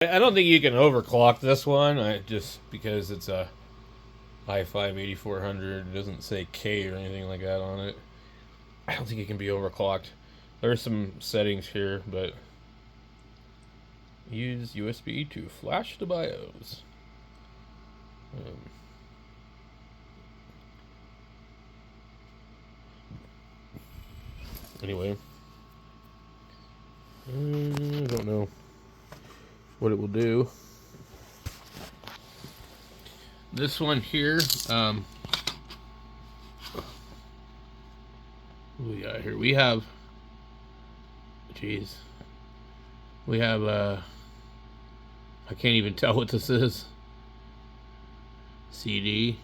I don't think you can overclock this one. Just because it's a i5 8400, it doesn't say K or anything like that on it. I don't think it can be overclocked. There's some settings here, but use USB to flash the BIOS. Anyway, I don't know what it will do. This one here, what we got here? We have, jeez, we have, I can't even tell what this is. CD.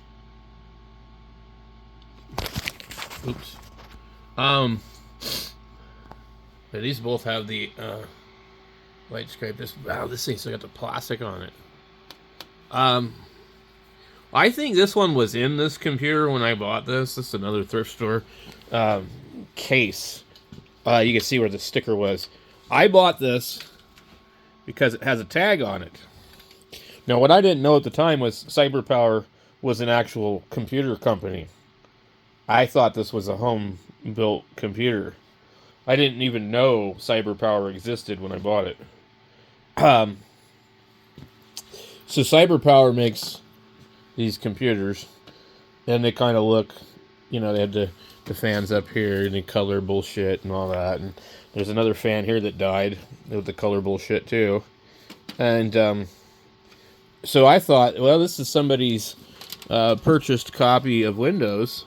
Oops. Yeah, these both have the light scrape. Wow, this thing still got the plastic on it. I think this one was in this computer when I bought this. This is another thrift store case. You can see where the sticker was. I bought this because it has a tag on it. Now, what I didn't know at the time was CyberPower was an actual computer company. I thought this was a home-built computer. I didn't even know CyberPower existed when I bought it. So CyberPower makes these computers, and they kind of look, they have the fans up here, and the color bullshit and all that. And there's another fan here that died with the color bullshit too. And so I thought, well, this is somebody's purchased copy of Windows.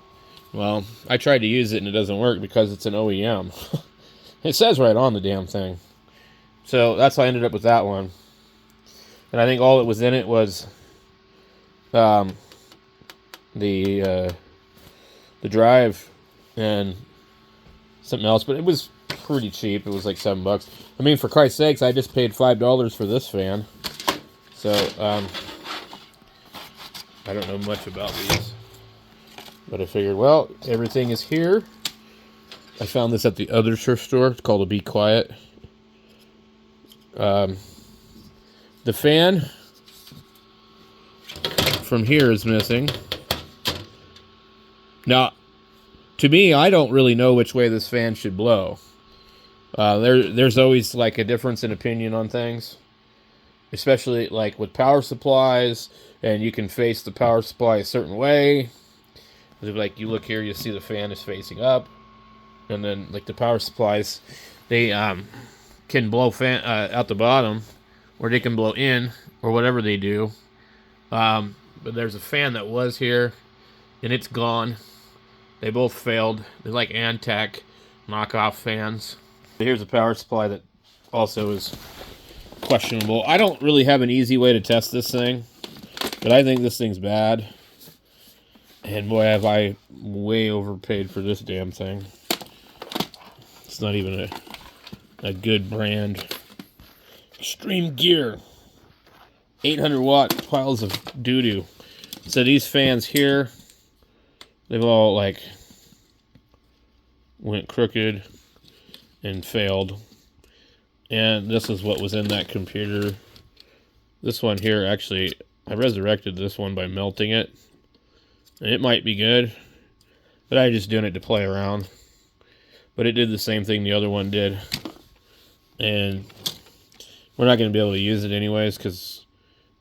Well, I tried to use it and it doesn't work because it's an OEM. It says right on the damn thing. So that's how I ended up with that one. And I think all that was in it was the drive and something else, but it was pretty cheap. It was like $7. I mean, for Christ's sakes, I just paid $5 for this fan. So I don't know much about these, but I figured, well, everything is here. I found this at the other thrift store. It's called a Be Quiet. The fan from here is missing. Now, to me, I don't really know which way this fan should blow. There's always like a difference in opinion on things, especially like with power supplies, and you can face the power supply a certain way. Like you look here, you see the fan is facing up, and then like the power supplies, they can blow fan out the bottom, or they can blow in, or whatever they do. But there's a fan that was here, and it's gone. They both failed. They're like Antec knockoff fans. Here's a power supply that also is questionable. I don't really have an easy way to test this thing, but I think this thing's bad. And boy, have I way overpaid for this damn thing. It's not even a good brand. Extreme Gear. 800 watt piles of doo-doo. So these fans here, they've all like went crooked and failed. And this is what was in that computer. This one here, actually, I resurrected this one by melting it. And it might be good, but I'm just doing it to play around. But it did the same thing the other one did. And we're not going to be able to use it anyways because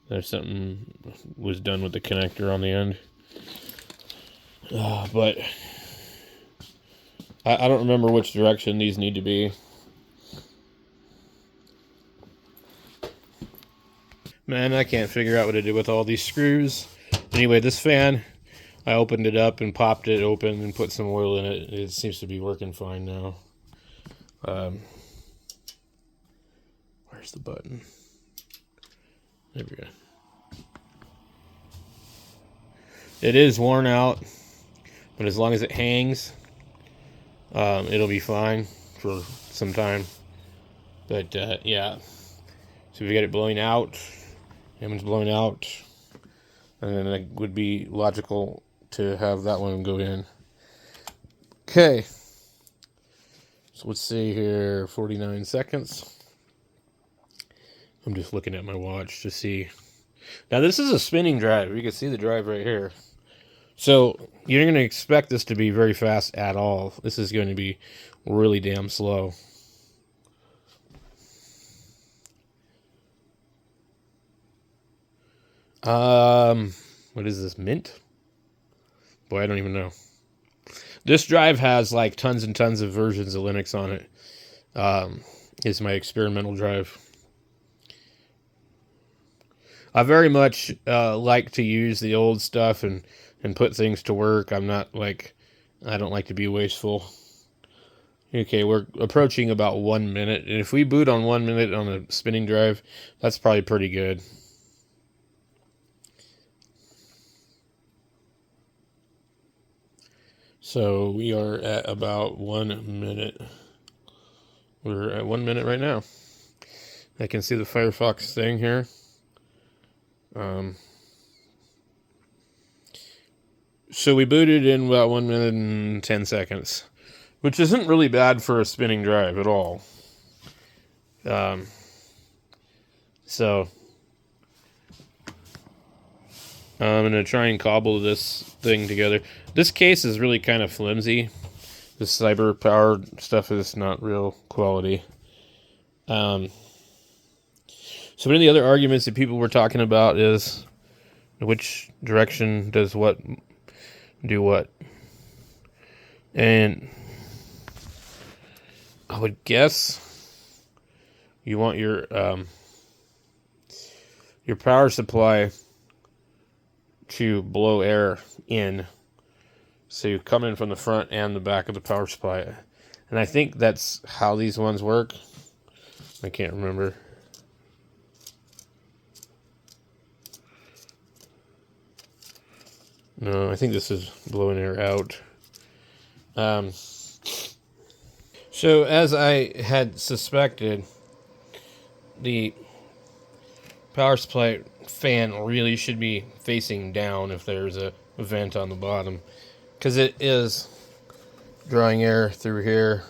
there's something was done with the connector on the end. But I don't remember which direction these need to be. Man, I can't figure out what to do with all these screws. Anyway, this fan, I opened it up and popped it open and put some oil in it. It seems to be working fine now. Where's the button? There we go. It is worn out, but as long as it hangs, it'll be fine for some time. But yeah, so we got it blowing out. Hammond's blowing out, and then it would be logical to have that one go in. Okay, so let's see here, 49 seconds. I'm just looking at my watch to see. Now this is a spinning drive. You can see the drive right here. So you're going to expect this to be very fast at all. This is going to be really damn slow. What is this, Mint? Boy, I don't even know. This drive has like tons and tons of versions of Linux on it. It's my experimental drive. I very much like to use the old stuff and put things to work. I'm not like, I don't like to be wasteful. Okay, we're approaching about 1 minute. And if we boot on 1 minute on a spinning drive, that's probably pretty good. So we are at about 1 minute. We're at 1 minute right now. I can see the Firefox thing here. So we booted in about 1 minute and 10 seconds, which isn't really bad for a spinning drive at all. So I'm going to try and cobble this thing together. This case is really kind of flimsy. The cyber power stuff is not real quality. So one of the other arguments that people were talking about is which direction does what do what. And I would guess you want your power supply to blow air in. So you come in from the front and the back of the power supply. And I think that's how these ones work. I can't remember. No, I think this is blowing air out. So as I had suspected, the power supply fan really should be facing down if there's a vent on the bottom, because it is drawing air through here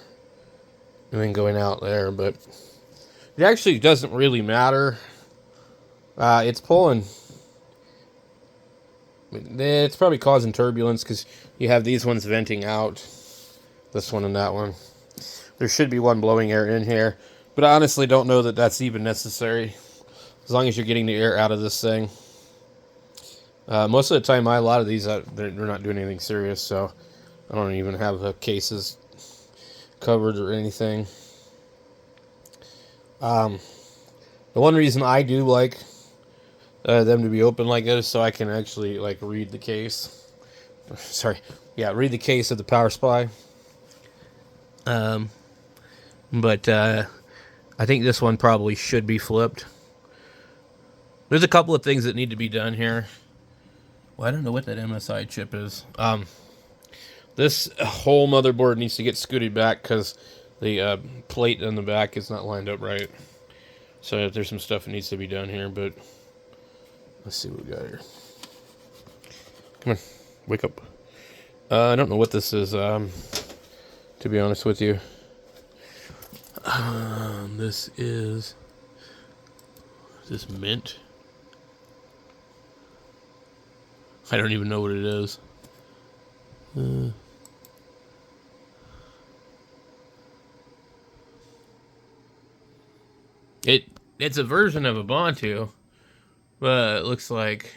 and then going out there, but it actually doesn't really matter. It's pulling. It's probably causing turbulence because you have these ones venting out, this one and that one. There should be one blowing air in here, but I honestly don't know that that's even necessary, as long as you're getting the air out of this thing. Most of the time, a lot of these, they're not doing anything serious, so I don't even have cases covered or anything. The one reason I do like them to be open like this, so I can actually like read the case. Read the case of the power supply. But I think this one probably should be flipped. There's a couple of things that need to be done here. Well, I don't know what that MSI chip is. This whole motherboard needs to get scooted back because the plate on the back is not lined up right. So there's some stuff that needs to be done here, but let's see what we got here. Come on, wake up. I don't know what this is, to be honest with you. This is this Mint? I don't even know what it is. It's a version of Ubuntu, but it looks like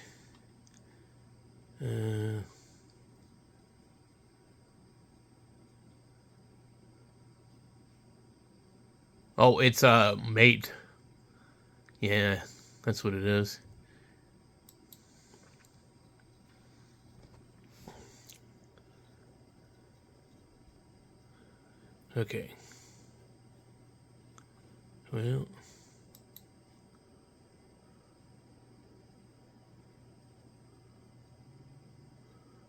oh, it's Mate. Yeah, that's what it is. Okay. Well,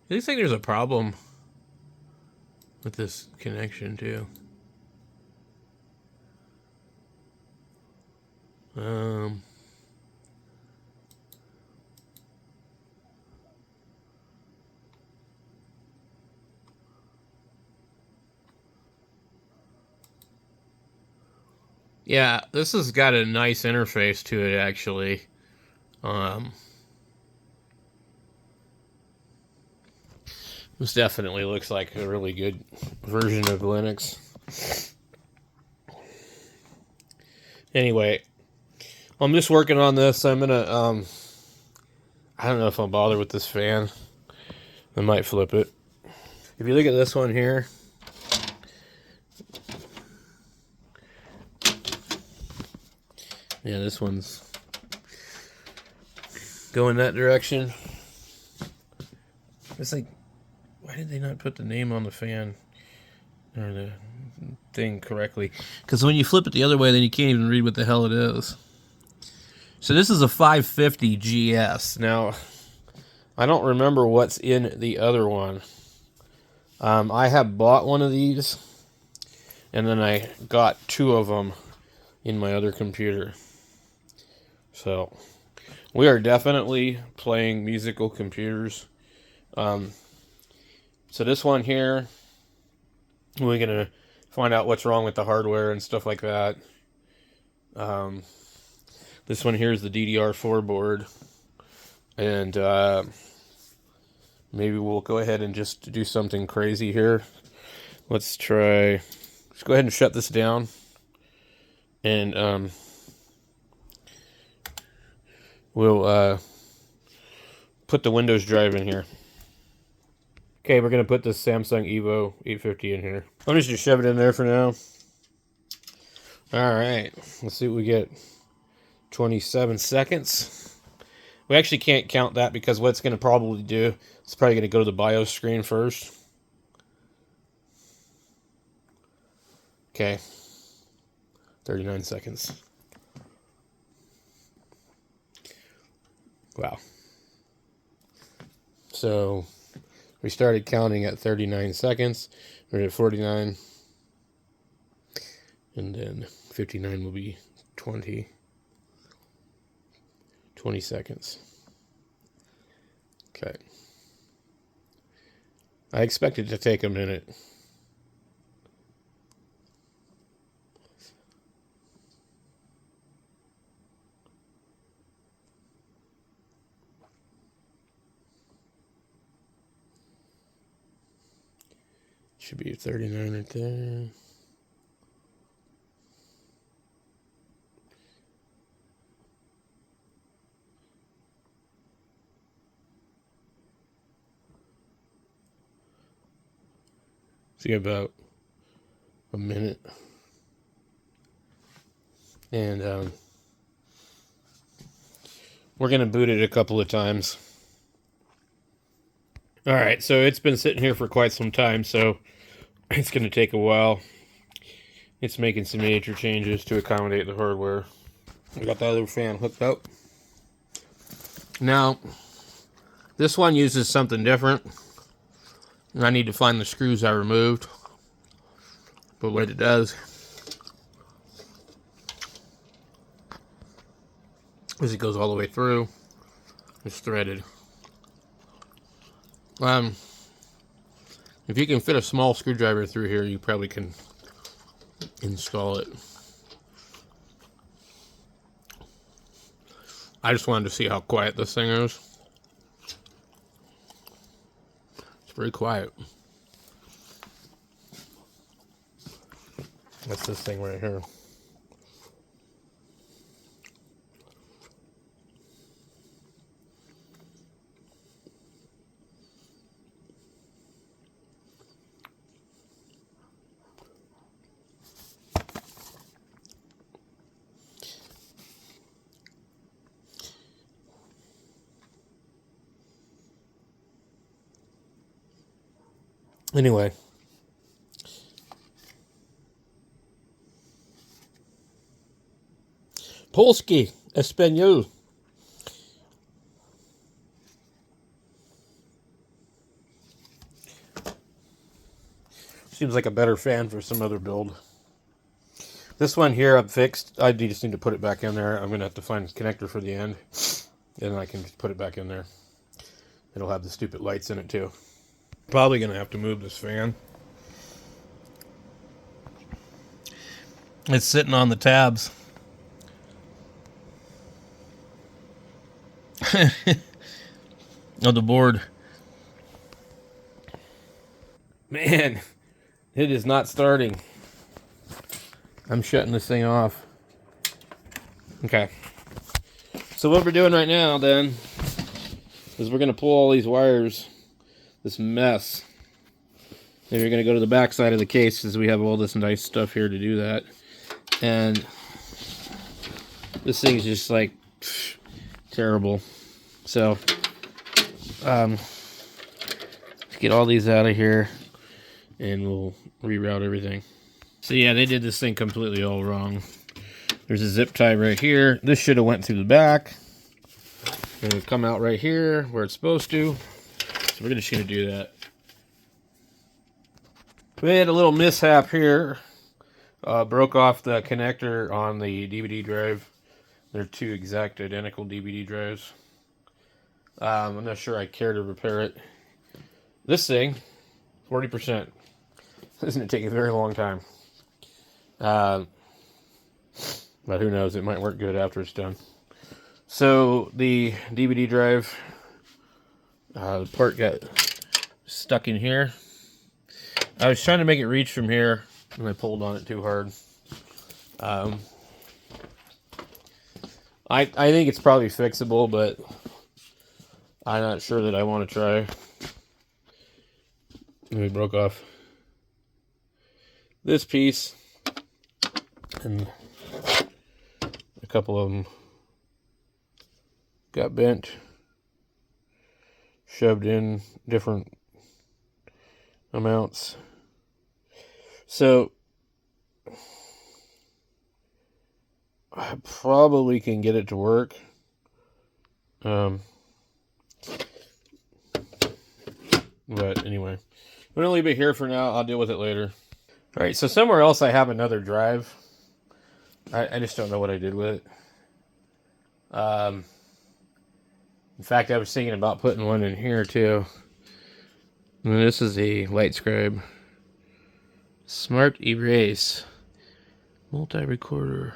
it looks like there's a problem with this connection too. Yeah, this has got a nice interface to it, actually. Um, this definitely looks like a really good version of Linux. Anyway, I'm just working on this. I'm gonna, I don't know if I'll bother with this fan. I might flip it. If you look at this one here, yeah, this one's going that direction. It's like, why did they not put the name on the fan or the thing correctly? Because when you flip it the other way, then you can't even read what the hell it is. So this is a 550 GS. Now, I don't remember what's in the other one. I have bought one of these, and then I got two of them in my other computer. So, we are definitely playing musical computers. So this one here, we're going to find out what's wrong with the hardware and stuff like that. This one here is the DDR4 board. And maybe we'll go ahead and just do something crazy here. Let's try... Let's go ahead and shut this down. And we'll put the Windows drive in here. Okay, we're going to put this Samsung Evo 850 in here. I'm just going to shove it in there for now. Alright, let's see what we get. 27 seconds. We actually can't count that because what it's going to probably do, it's probably going to go to the BIOS screen first. Okay. 39 seconds. Wow. So, we started counting at 39 seconds. We're at 49. And then 59 will be 20 seconds. Okay. I expect it to take a minute. Should be 39 right there. See, about a minute. And we're going to boot it a couple of times. Alright, so it's been sitting here for quite some time, so it's going to take a while. It's making some major changes to accommodate the hardware. We got the other fan hooked up. Now, this one uses something different. And I need to find the screws I removed. But what it does is it goes all the way through. It's threaded. If you can fit a small screwdriver through here, you probably can install it. I just wanted to see how quiet this thing is. It's very quiet. That's this thing right here. Anyway. Polski, Espanol. Seems like a better fan for some other build. This one here I've fixed. I just need to put it back in there. I'm going to have to find a connector for the end. Then I can just put it back in there. It'll have the stupid lights in it too. Probably going to have to move this fan. It's sitting on the tabs. Of the board. Man, it is not starting. I'm shutting this thing off. Okay. So what we're doing right now then is we're going to pull all these wires, this mess. And we're going to go to the back side of the case because we have all this nice stuff here to do that. And this thing's just like terrible. So get all these out of here and we'll reroute everything. So yeah, they did this thing completely all wrong. There's a zip tie right here. This should have went through the back. And it'll come out right here where it's supposed to. So we're just going to do that. We had a little mishap here. Broke off the connector on the DVD drive. They're two exact identical DVD drives. I'm not sure I care to repair it. This thing, 40%. Doesn't take a very long time. But who knows, it might work good after it's done. So the DVD drive, the part got stuck in here. I was trying to make it reach from here, and I pulled on it too hard. I think it's probably fixable, but I'm not sure that I want to try. And we broke off this piece, and a couple of them got bent, shoved in different amounts. So I probably can get it to work. But anyway, I'm going to leave it here for now. I'll deal with it later. All right, so somewhere else I have another drive. I just don't know what I did with it. In fact, I was thinking about putting one in here too. And this is a LightScribe Smart Erase multi-recorder.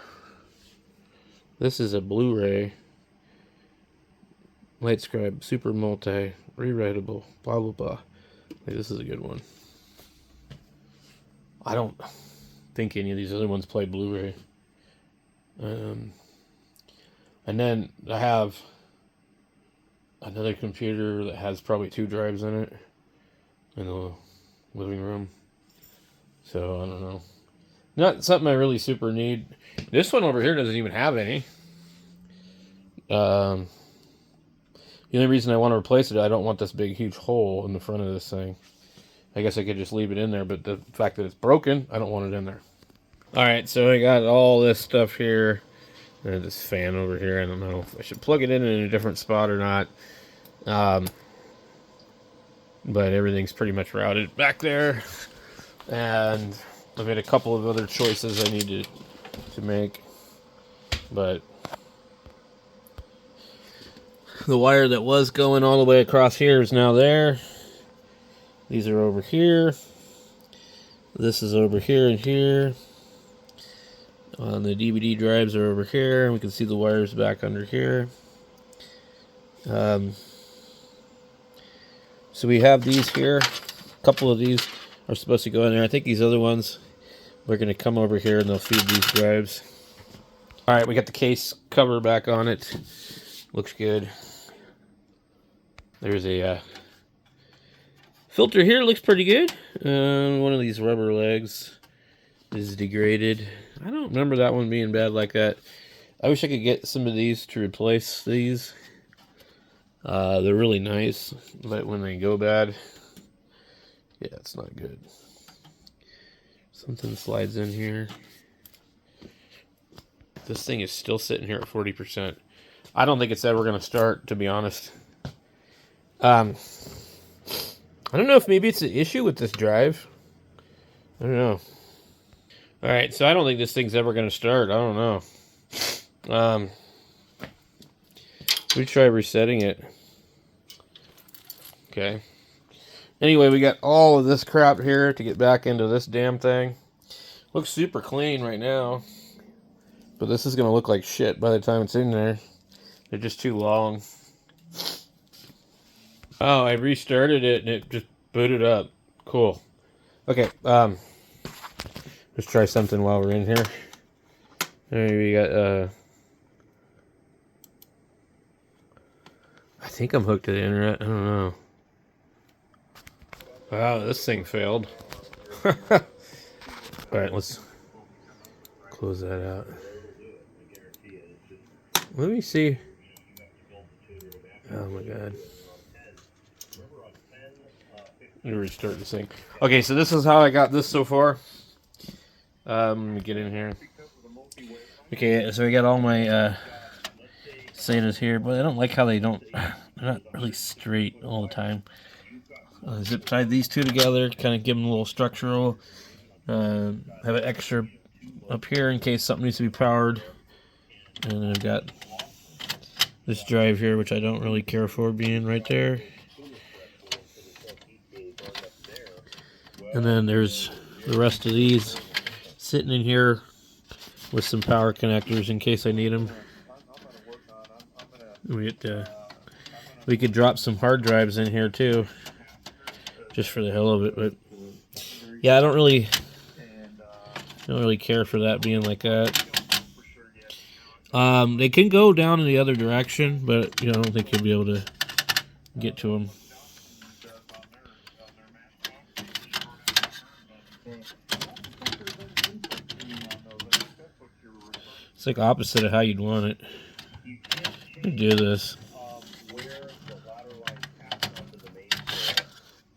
This is a Blu-ray LightScribe Super Multi rewritable. Blah blah blah. Hey, this is a good one. I don't think any of these other ones play Blu-ray. And then I have another computer that has probably 2 drives in it in the living room. So I don't know. Not something I really super need. This one over here doesn't even have any. The only reason I want to replace it, I don't want this big huge hole in the front of this thing. I guess I could just leave it in there, but the fact that it's broken, I don't want it in there. Alright, so I got all this stuff here. And this fan over here. I don't know if I should plug it in a different spot or not. But everything's pretty much routed back there. And I've made a couple of other choices I need to make. But the wire that was going all the way across here is now there. These are over here. This is over here and here. The DVD drives are over here. We can see the wires back under here. So we have these here. A couple of these are supposed to go in there. I think these other ones are going to come over here and they'll feed these drives. Alright, we got the case cover back on it. Looks good. There's a filter here. Looks pretty good. One of these rubber legs is degraded. I don't remember that one being bad like that. I wish I could get some of these to replace these. They're really nice, but when they go bad, yeah, it's not good. Something slides in here. This thing is still sitting here at 40%. I don't think it's ever going to start, to be honest. I don't know if maybe it's an issue with this drive. I don't know. Alright, so I don't think this thing's ever going to start. I don't know. We try resetting it. Okay. Anyway, we got all of this crap here to get back into this damn thing. Looks super clean right now. But this is going to look like shit by the time it's in there. They're just too long. Oh, I restarted it and it just booted up. Cool. Okay, let's try something while we're in here. Maybe we got, I think I'm hooked to the internet. I don't know. Wow, this thing failed. Alright, let's close that out. Let me see. Oh my god. Let me restart this thing. Okay, so this is how I got this so far. Let me get in here. Okay, so I got all my SATAs here, but I don't like how they're not really straight all the time. Zip tied these two together, kind of give them a little structural. Have an extra up here in case something needs to be powered. And then I've got this drive here, which I don't really care for being right there. And then there's the rest of these sitting in here with some power connectors in case I need them. We could drop some hard drives in here too, just for the hell of it. But yeah, I don't really care for that being like that. They can go down in the other direction, but I don't think you'll be able to get to them. It's like opposite of how you'd want it. Let me do this.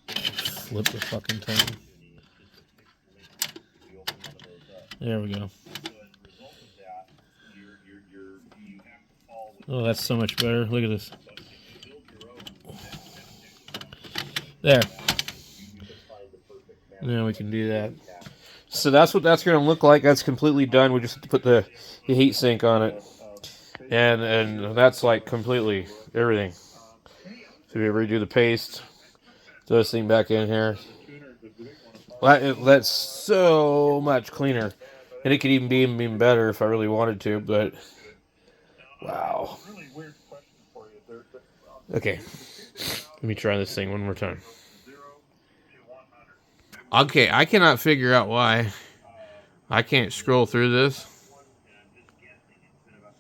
Flip the fucking thing. There we go. Oh, that's so much better. Look at this. There. Now we can do that. So that's what that's going to look like. That's completely done. We just have to put the heat sink on it. And that's like completely everything. So we redo the paste. Throw this thing back in here. That's so much cleaner. And it could even be even better if I really wanted to, but wow. Okay. Let me try this thing one more time. Okay, I cannot figure out why I can't scroll through this.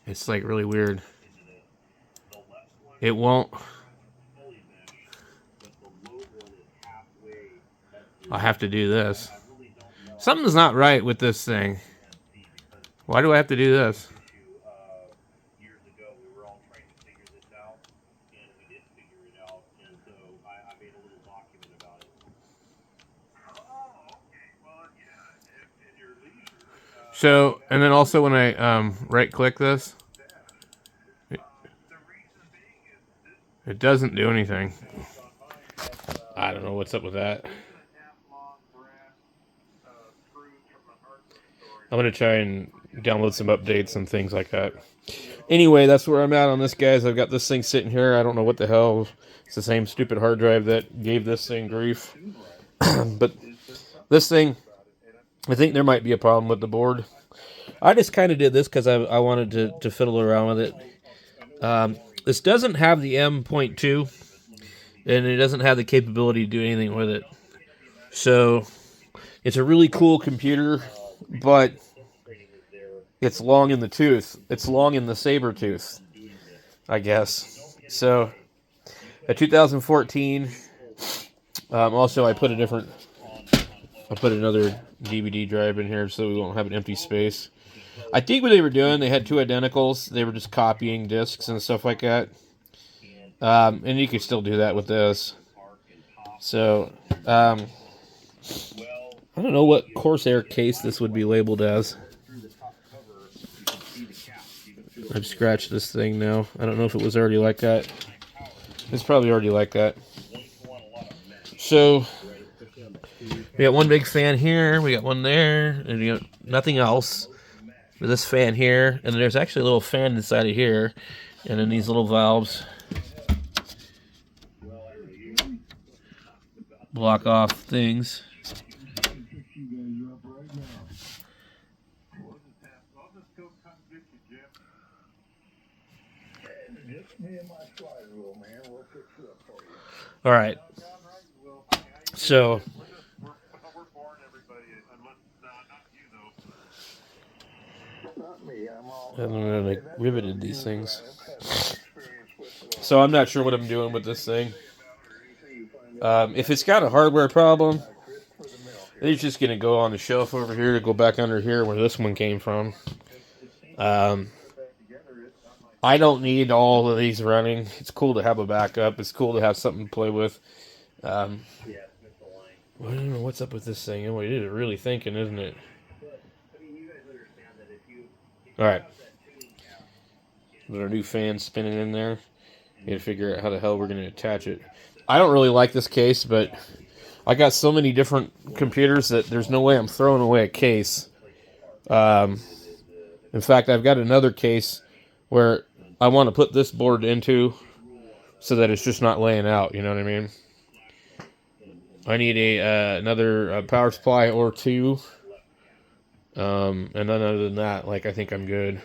It's like really weird. It won't. I have to do this. Something's not right with this thing. Why do I have to do this? So, and then also when I right click this, it doesn't do anything. I don't know what's up with that. I'm going to try and download some updates and things like that. Anyway, that's where I'm at on this, guys. I've got this thing sitting here. I don't know what the hell. It's the same stupid hard drive that gave this thing grief. But this thing, I think there might be a problem with the board. I just kind of did this because I wanted to fiddle around with it. This doesn't have the M.2, and it doesn't have the capability to do anything with it. So it's a really cool computer, but it's long in the tooth. It's long in the saber tooth, I guess. So a 2014. Also, I put another DVD drive in here so we won't have an empty space. I think what they were doing, they had two identicals. They were just copying discs and stuff like that. And you could still do that with this. So, I don't know what Corsair case this would be labeled as. I've scratched this thing now. I don't know if it was already like that. It's probably already like that. So, we got one big fan here, we got one there, and we got nothing else. With this fan here, and there's actually a little fan inside of here, and then these little valves block off things. All right. So I'm gonna riveted these things. So I'm not sure what I'm doing with this thing. If it's got a hardware problem, it's just gonna go on the shelf over here to go back under here where this one came from. I don't need all of these running. It's cool to have a backup. It's cool to have something to play with. I don't know what's up with this thing. It is really thinking, isn't it? All right. There's our new fan spinning in there. Got to figure out how the hell we're going to attach it. I don't really like this case, but I got so many different computers that there's no way I'm throwing away a case. In fact, I've got another case where I want to put this board into so that it's just not laying out. You know what I mean? I need another power supply or two. And then other than that, like, I think I'm good.